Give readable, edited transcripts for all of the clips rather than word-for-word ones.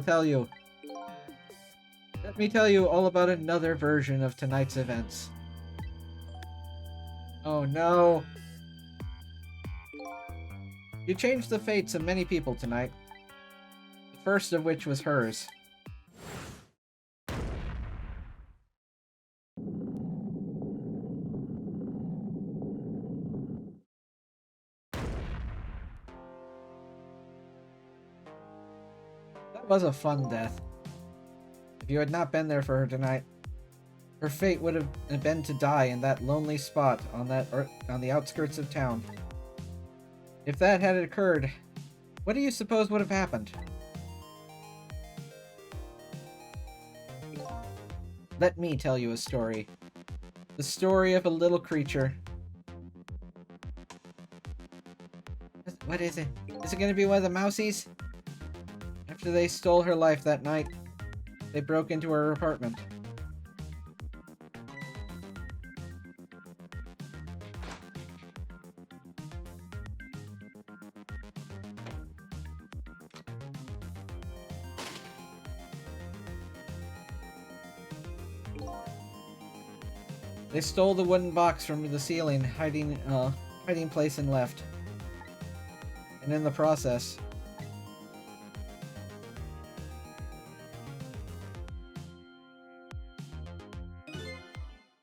will tell you. Let me tell you all about another version of tonight's events. Oh no. You changed the fates of many people tonight. The first of which was hers. That was a fun death. If you had not been there for her tonight, her fate would have been to die in that lonely spot on the outskirts of town. If that had occurred, what do you suppose would have happened? Let me tell you a story. The story of a little creature. What is it? Is it going to be one of the mousies? After they stole her life that night, they broke into her apartment. They stole the wooden box from the ceiling, hiding place and left. And in the process,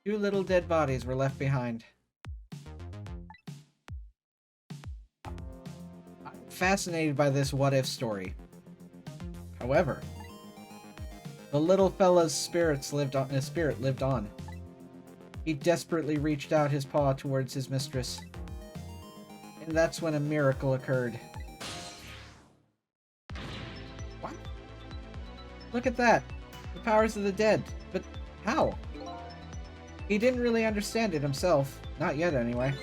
two little dead bodies were left behind. I'm fascinated by this what-if story. However, the little fella's spirit lived on. He desperately reached out his paw towards his mistress. And that's when a miracle occurred. What? Look at that! The powers of the dead. But how? He didn't really understand it himself. Not yet, anyway.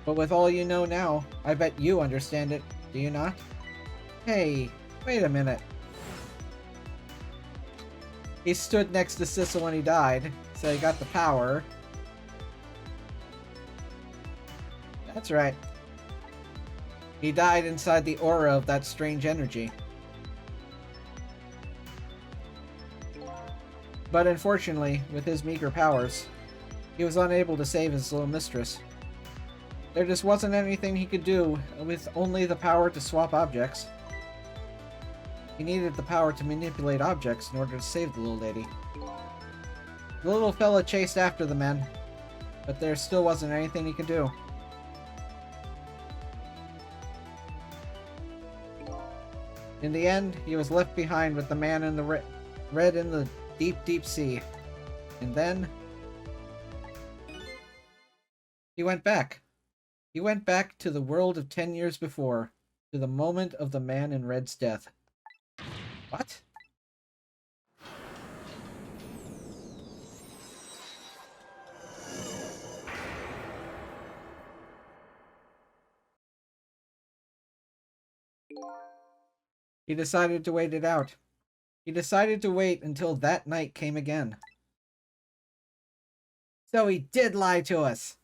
But with all you know now, I bet you understand it, do you not? Hey, wait a minute. He stood next to Sissel when he died, so he got the power. That's right. He died inside the aura of that strange energy. But unfortunately, with his meager powers, he was unable to save his little mistress. There just wasn't anything he could do with only the power to swap objects. He needed the power to manipulate objects in order to save the little lady. The little fella chased after the men, but there still wasn't anything he could do. In the end, he was left behind with the man in the red in the deep, deep sea. And then he went back. He went back to the world of 10 years before, to the moment of the man in red's death. What? He decided to wait it out. He decided to wait until that night came again. So he did lie to us.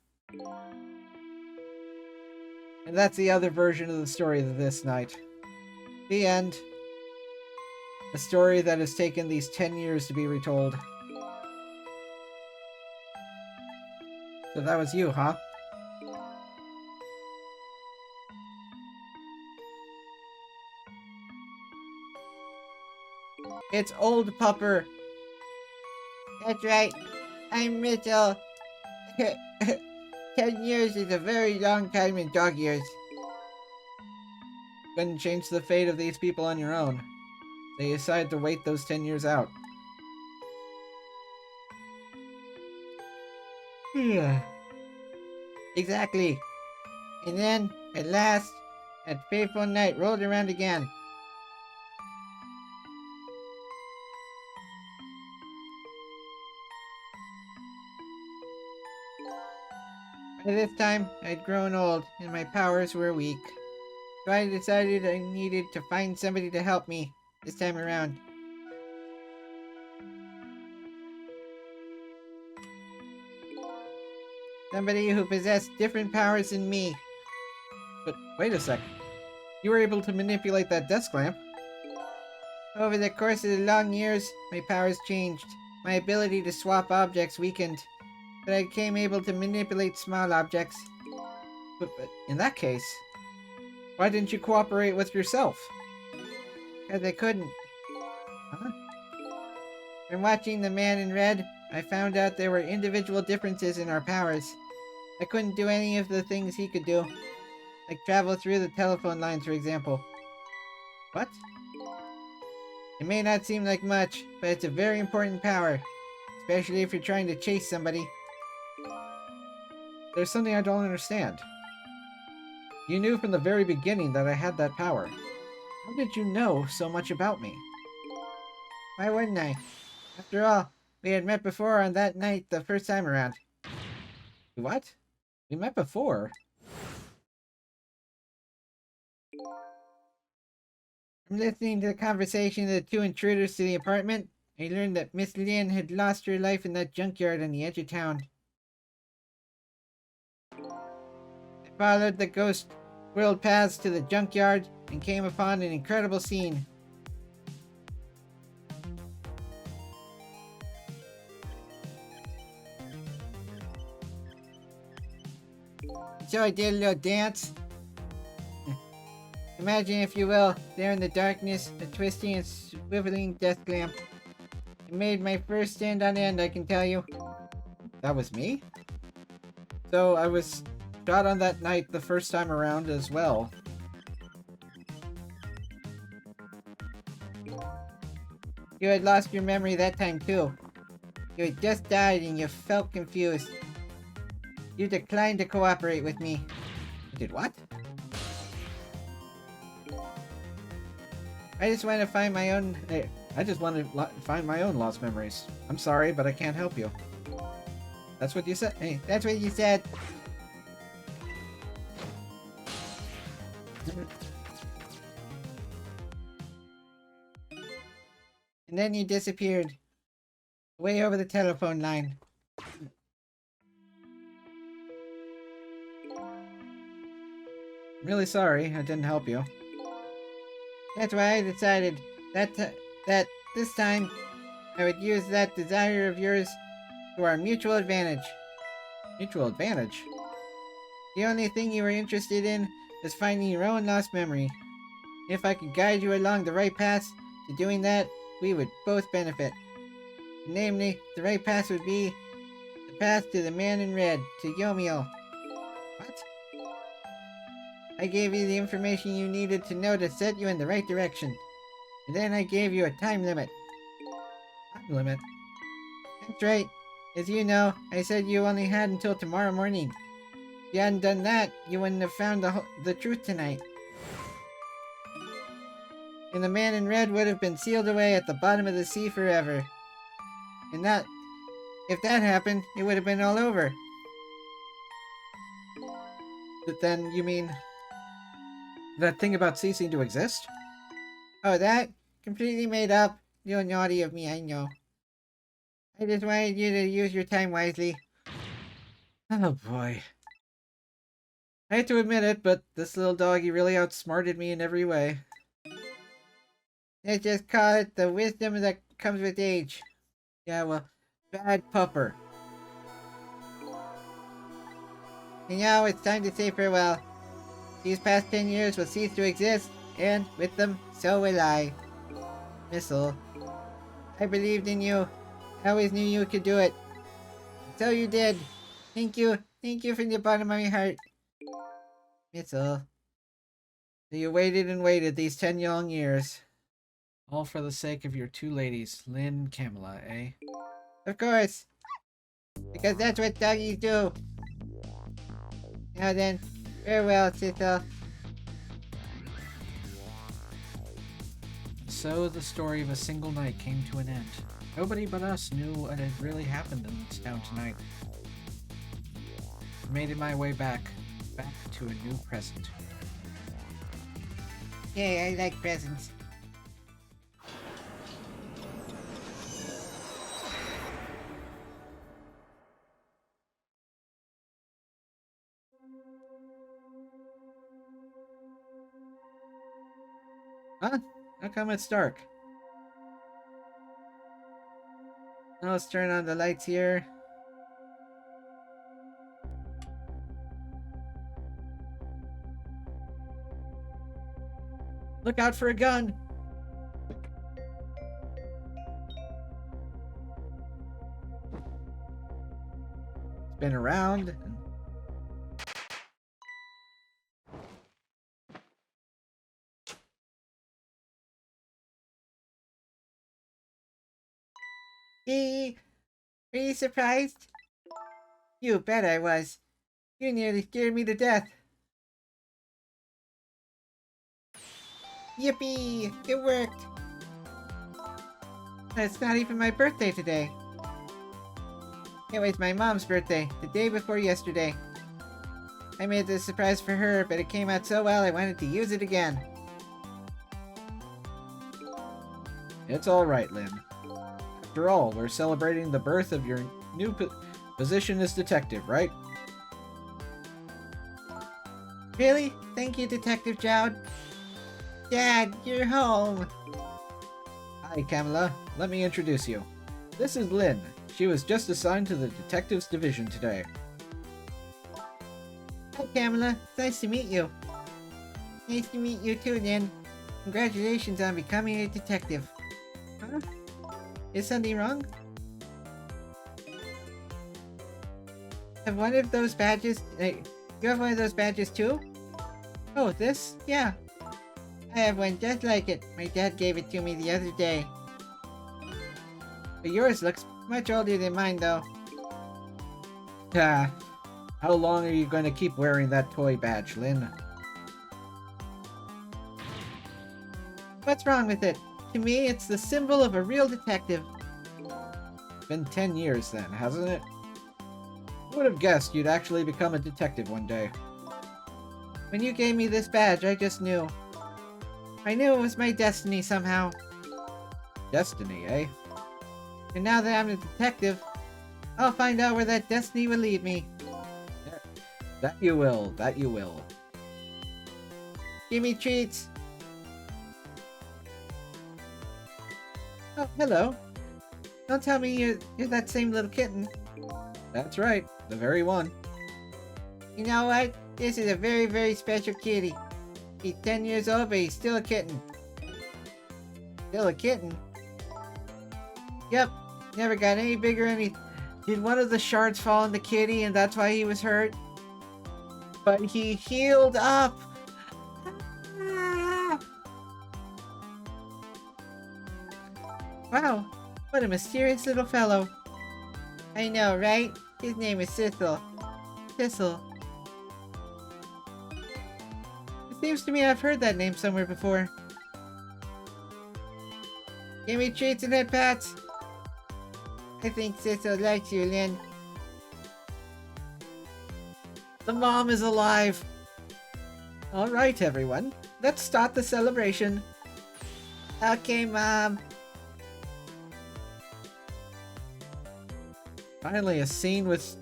And that's the other version of the story of this night. The end. A story that has taken these 10 years to be retold. So that was you, huh? It's old Pupper. That's right. I'm Mitchell. 10 years is a very long time in dog years. Couldn't change the fate of these people on your own. They decided to wait those 10 years out. Exactly. And then, at last, that fateful night rolled around again. By this time, I'd grown old, and my powers were weak. So I decided I needed to find somebody to help me this time around. Somebody who possessed different powers than me. But wait a sec. You were able to manipulate that desk lamp. Over the course of the long years, my powers changed. My ability to swap objects weakened, but I became able to manipulate small objects. But in that case, why didn't you cooperate with yourself? Because I couldn't. Huh? From watching The Man in Red, I found out there were individual differences in our powers. I couldn't do any of the things he could do, like travel through the telephone lines, for example. What? It may not seem like much, but it's a very important power, especially if you're trying to chase somebody. There's something I don't understand. You knew from the very beginning that I had that power. How did you know so much about me? Why wouldn't I? After all, we had met before on that night the first time around. What? We met before? From listening to the conversation of the two intruders to the apartment, I learned that Miss Lin had lost her life in that junkyard on the edge of town. I followed the ghost world paths to the junkyard and came upon an incredible scene. So I did a little dance. Imagine, if you will, there in the darkness, a twisting and swiveling death lamp. It made my first stand on end, I can tell you. That was me? So I was shot on that night the first time around as well. You had lost your memory that time too. You had just died and you felt confused. You declined to cooperate with me. You did what? I just want to find my own... I just want to find my own lost memories. I'm sorry, but I can't help you. That's what you said? Hey, that's what you said. And then you disappeared. Way over the telephone line. I'm really sorry I didn't help you. That's why I decided that this time I would use that desire of yours to our mutual advantage. Mutual advantage? The only thing you were interested in was finding your own lost memory. If I could guide you along the right path to doing that, we would both benefit. Namely, the right path would be the path to the Man in Red, to Yomio. What? I gave you the information you needed to know to set you in the right direction. And then I gave you a time limit. Time limit? That's right. As you know, I said you only had until tomorrow morning. If you hadn't done that, you wouldn't have found the truth tonight. And the Man in Red would have been sealed away at the bottom of the sea forever. And that... if that happened, it would have been all over. But then, you mean... that thing about ceasing to exist? Oh, that? Completely made up. You're naughty of me, I know. I just wanted you to use your time wisely. Oh boy. I hate to admit it, but this little doggy really outsmarted me in every way. Let's just call it the wisdom that comes with age. Yeah, well, bad pupper. And now it's time to say farewell. These past 10 years will cease to exist, and with them, so will I. Missile. I believed in you. I always knew you could do it. So you did. Thank you. Thank you from the bottom of my heart. Missile. So you waited and waited these 10 long years. All for the sake of your two ladies, Lynn and Camilla, eh? Of course. Because that's what doggies do. Now then, farewell, Sissel. So the story of a single night came to an end. Nobody but us knew what had really happened in this town tonight. I made my way back to a new present. Yeah, I like presents. Huh? How come it's dark? Now let's turn on the lights here. Look out for a gun! Spin around. Hey, are you surprised? You bet I was. You nearly scared me to death. Yippee! It worked! It's not even my birthday today. It was my mom's birthday, the day before yesterday. I made this surprise for her, but it came out so well I wanted to use it again. It's alright, Lynn. After all, we're celebrating the birth of your new position as detective, right? Really? Thank you, Detective Jowd. Dad, you're home! Hi, Kamala. Let me introduce you. This is Lynn. She was just assigned to the Detectives Division today. Hi, Kamala. It's nice to meet you. Nice to meet you too, Lynn. Congratulations on becoming a detective. Huh? Is something wrong? Have one of those badges... you have one of those badges too? Oh, this? Yeah. I have one just like it. My dad gave it to me the other day. But yours looks much older than mine, though. How long are you going to keep wearing that toy badge, Lynn? What's wrong with it? To me, it's the symbol of a real detective. It's been 10 years then, hasn't it? Who would have guessed you'd actually become a detective one day? When you gave me this badge, I just knew. I knew it was my destiny somehow. Destiny, eh? And now that I'm a detective, I'll find out where that destiny will lead me. Yeah, that you will, that you will. Give me treats. Oh, hello. Don't tell me you're that same little kitten. That's right, the very one. You know what? This is a very, very special kitty. He's 10 years old, but he's still a kitten. Still a kitten? Yep, never got any bigger any... Did one of the shards fall on the kitty and that's why he was hurt? But he healed up! Ah! Wow, what a mysterious little fellow. I know, right? His name is Sissel. Sissel. It seems to me I've heard that name somewhere before. Give me treats and head pats. I think Sissel likes you, Lynn. The mom is alive! Alright, everyone. Let's start the celebration. Okay, Mom. Finally, a scene with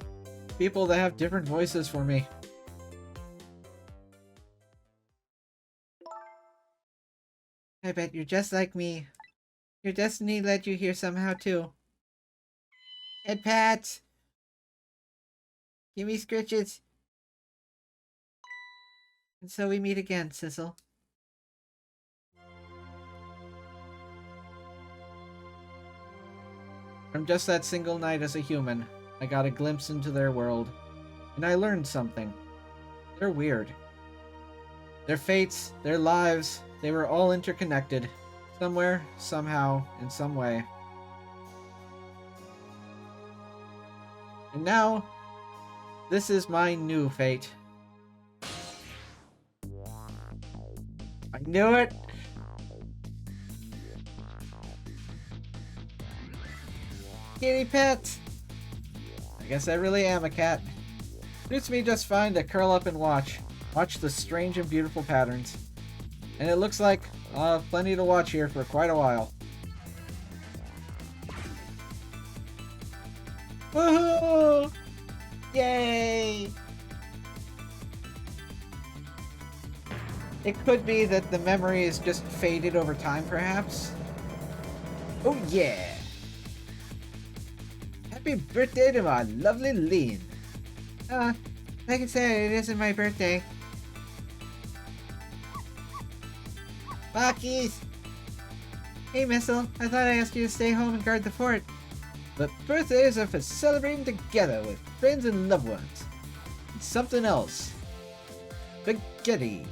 people that have different voices for me. I bet you're just like me. Your destiny led you here somehow, too. Head pats! Give me scritches! And so we meet again, Sissel. From just that single night as a human, I got a glimpse into their world, and I learned something. They're weird. Their fates, their lives, they were all interconnected. Somewhere, somehow, in some way. And now, this is my new fate. I knew it! Kitty pet! I guess I really am a cat. Suits me just fine to curl up and watch. Watch the strange and beautiful patterns. And it looks like plenty to watch here for quite a while. Woohoo! Yay! It could be that the memory is just faded over time, perhaps. Oh yeah! Happy birthday to my lovely Lean. Like I said, it isn't my birthday. Bakis! Hey, Missile. I thought I asked you to stay home and guard the fort. But birthdays are for celebrating together with friends and loved ones. It's something else. Spaghetti.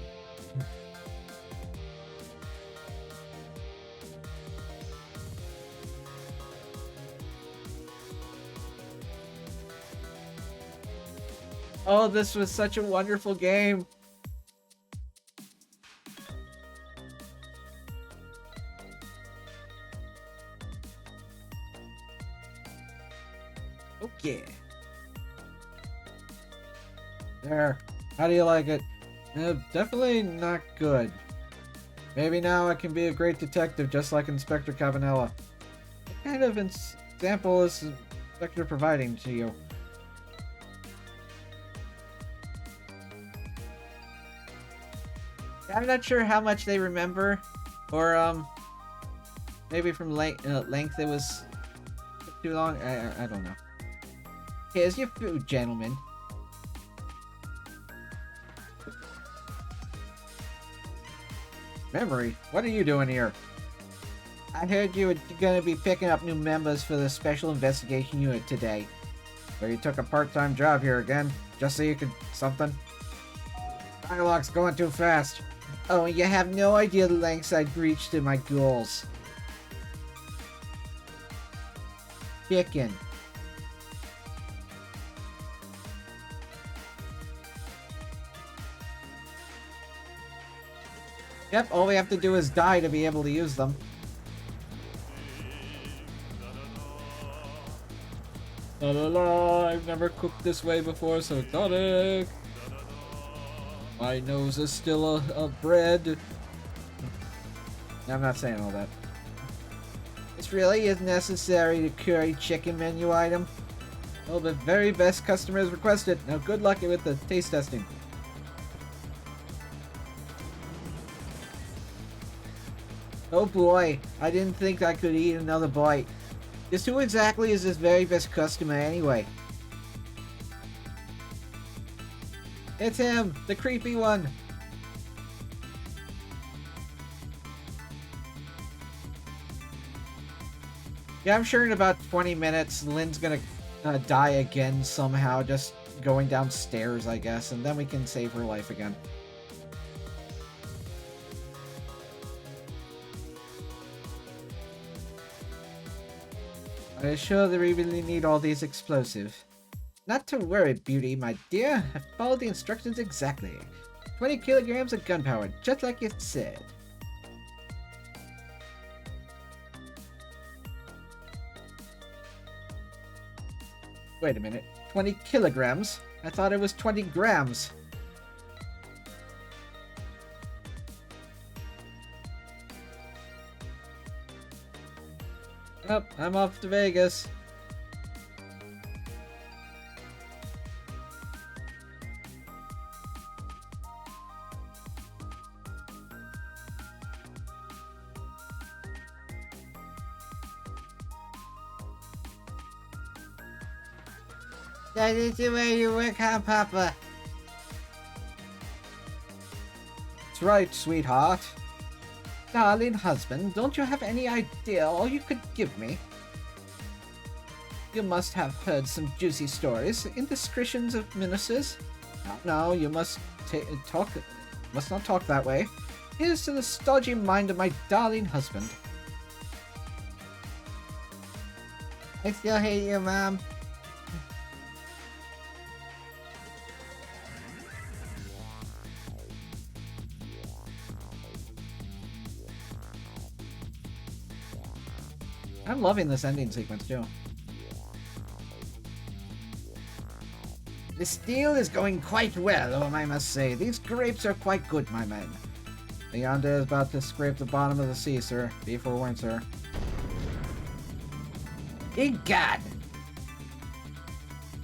Oh, this was such a wonderful game. Okay. There. How do you like it? Definitely not good. Maybe now I can be a great detective just like Inspector Cabanela. What kind of example is Inspector providing to you? I'm not sure how much they remember, or maybe from length it was too long. I don't know. Here's your food, gentlemen. Memory, what are you doing here? I heard you were gonna be picking up new members for the special investigation unit today. So you took a part-time job here again, just so you could something? Dialogue's going too fast. Oh, you have no idea the lengths I'd reach to my goals. Chicken. Yep, all we have to do is die to be able to use them. La la la, I've never cooked this way before, so exotic. My nose is still a bread. I'm not saying all that. This really is necessary to curry chicken menu item. Well, the very best customers requested. Now good luck with the taste testing. Oh boy, I didn't think I could eat another bite. Just who exactly is this very best customer anyway? It's him, the creepy one. Yeah, I'm sure in about 20 minutes, Lynn's gonna die again somehow, just going downstairs, I guess, and then we can save her life again. Are you sure that we really need all these explosives? Not to worry, Beauty, my dear. I followed the instructions exactly. 20 kilograms of gunpowder, just like you said. Wait a minute. 20 kilograms? I thought it was 20 grams. Oh, I'm off to Vegas. That is the way you work, huh, Papa? That's right, sweetheart. Darling husband, don't you have any idea all you could give me? You must have heard some juicy stories, indiscretions of ministers. No, you must not talk that way. Here's to the stodgy mind of my darling husband. I still hate you, Mom. I'm loving this ending sequence too. The steal is going quite well, I must say. These grapes are quite good, my man. The Yonda is about to scrape the bottom of the sea, sir. Be forewarned, sir. Egad!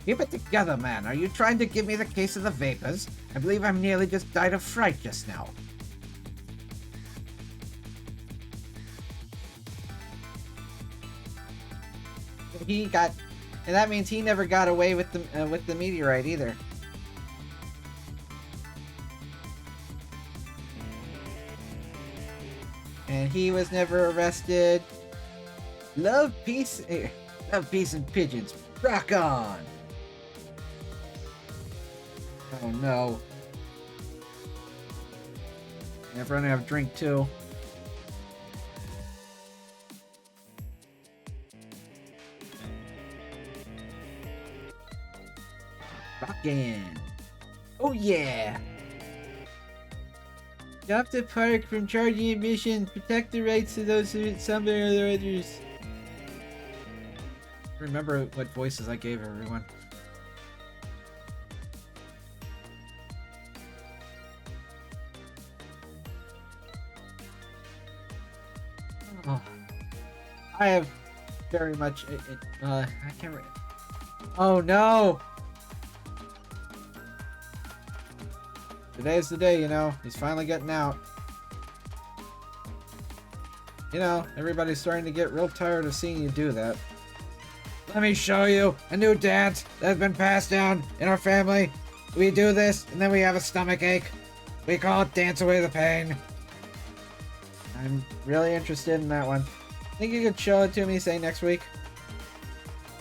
Keep it together, man. Are you trying to give me the case of the vapors? I believe I'm nearly just died of fright just now. He got... And that means he never got away with the meteorite either. And he was never arrested. Love, peace, and pigeons. Rock on! Oh no. I'm running out of drink too. Rockin'. Oh yeah! Stop the park from charging admission. Protect the rights of those who some or others. Remember what voices I gave everyone. Oh, I have very much. I can't. Oh no! Today's the day, you know. He's finally getting out. You know, everybody's starting to get real tired of seeing you do that. Let me show you a new dance that's been passed down in our family. We do this, and then we have a stomach ache. We call it Dance Away the Pain. I'm really interested in that one. Think you could show it to me, say, next week?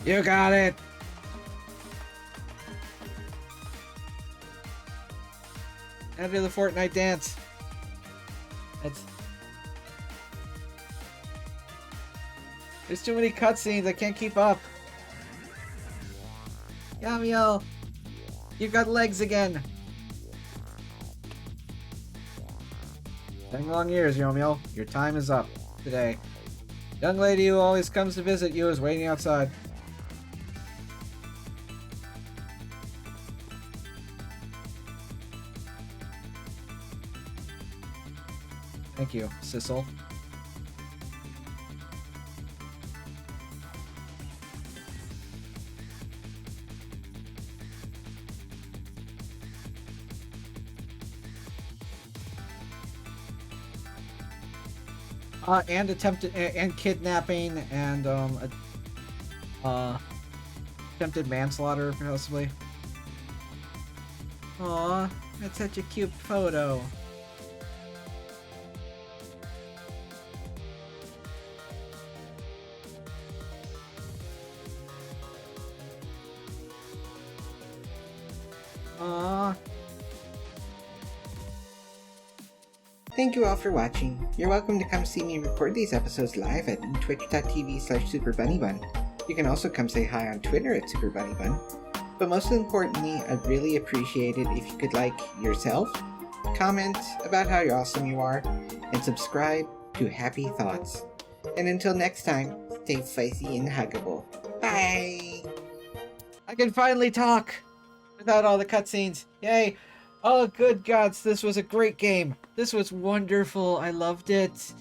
You got it! Now do the Fortnite dance. There's too many cutscenes, I can't keep up. Yamio! You've got legs again! 10 long years, Yomiel. Your time is up today. Young lady who always comes to visit you is waiting outside. Thank you, Sissel. And attempted and kidnapping and attempted manslaughter, possibly. Aw, that's such a cute photo. Aw. Thank you all for watching. You're welcome to come see me record these episodes live at twitch.tv/SuperBunnyBun. You can also come say hi on Twitter at SuperBunnyBun. But most importantly, I'd really appreciate it if you could like yourself, comment about how awesome you are, and subscribe to Happy Thoughts. And until next time, stay spicy and huggable. Bye! I can finally talk! Without all the cutscenes. Yay! Oh, good gods, this was a great game. This was wonderful. I loved it.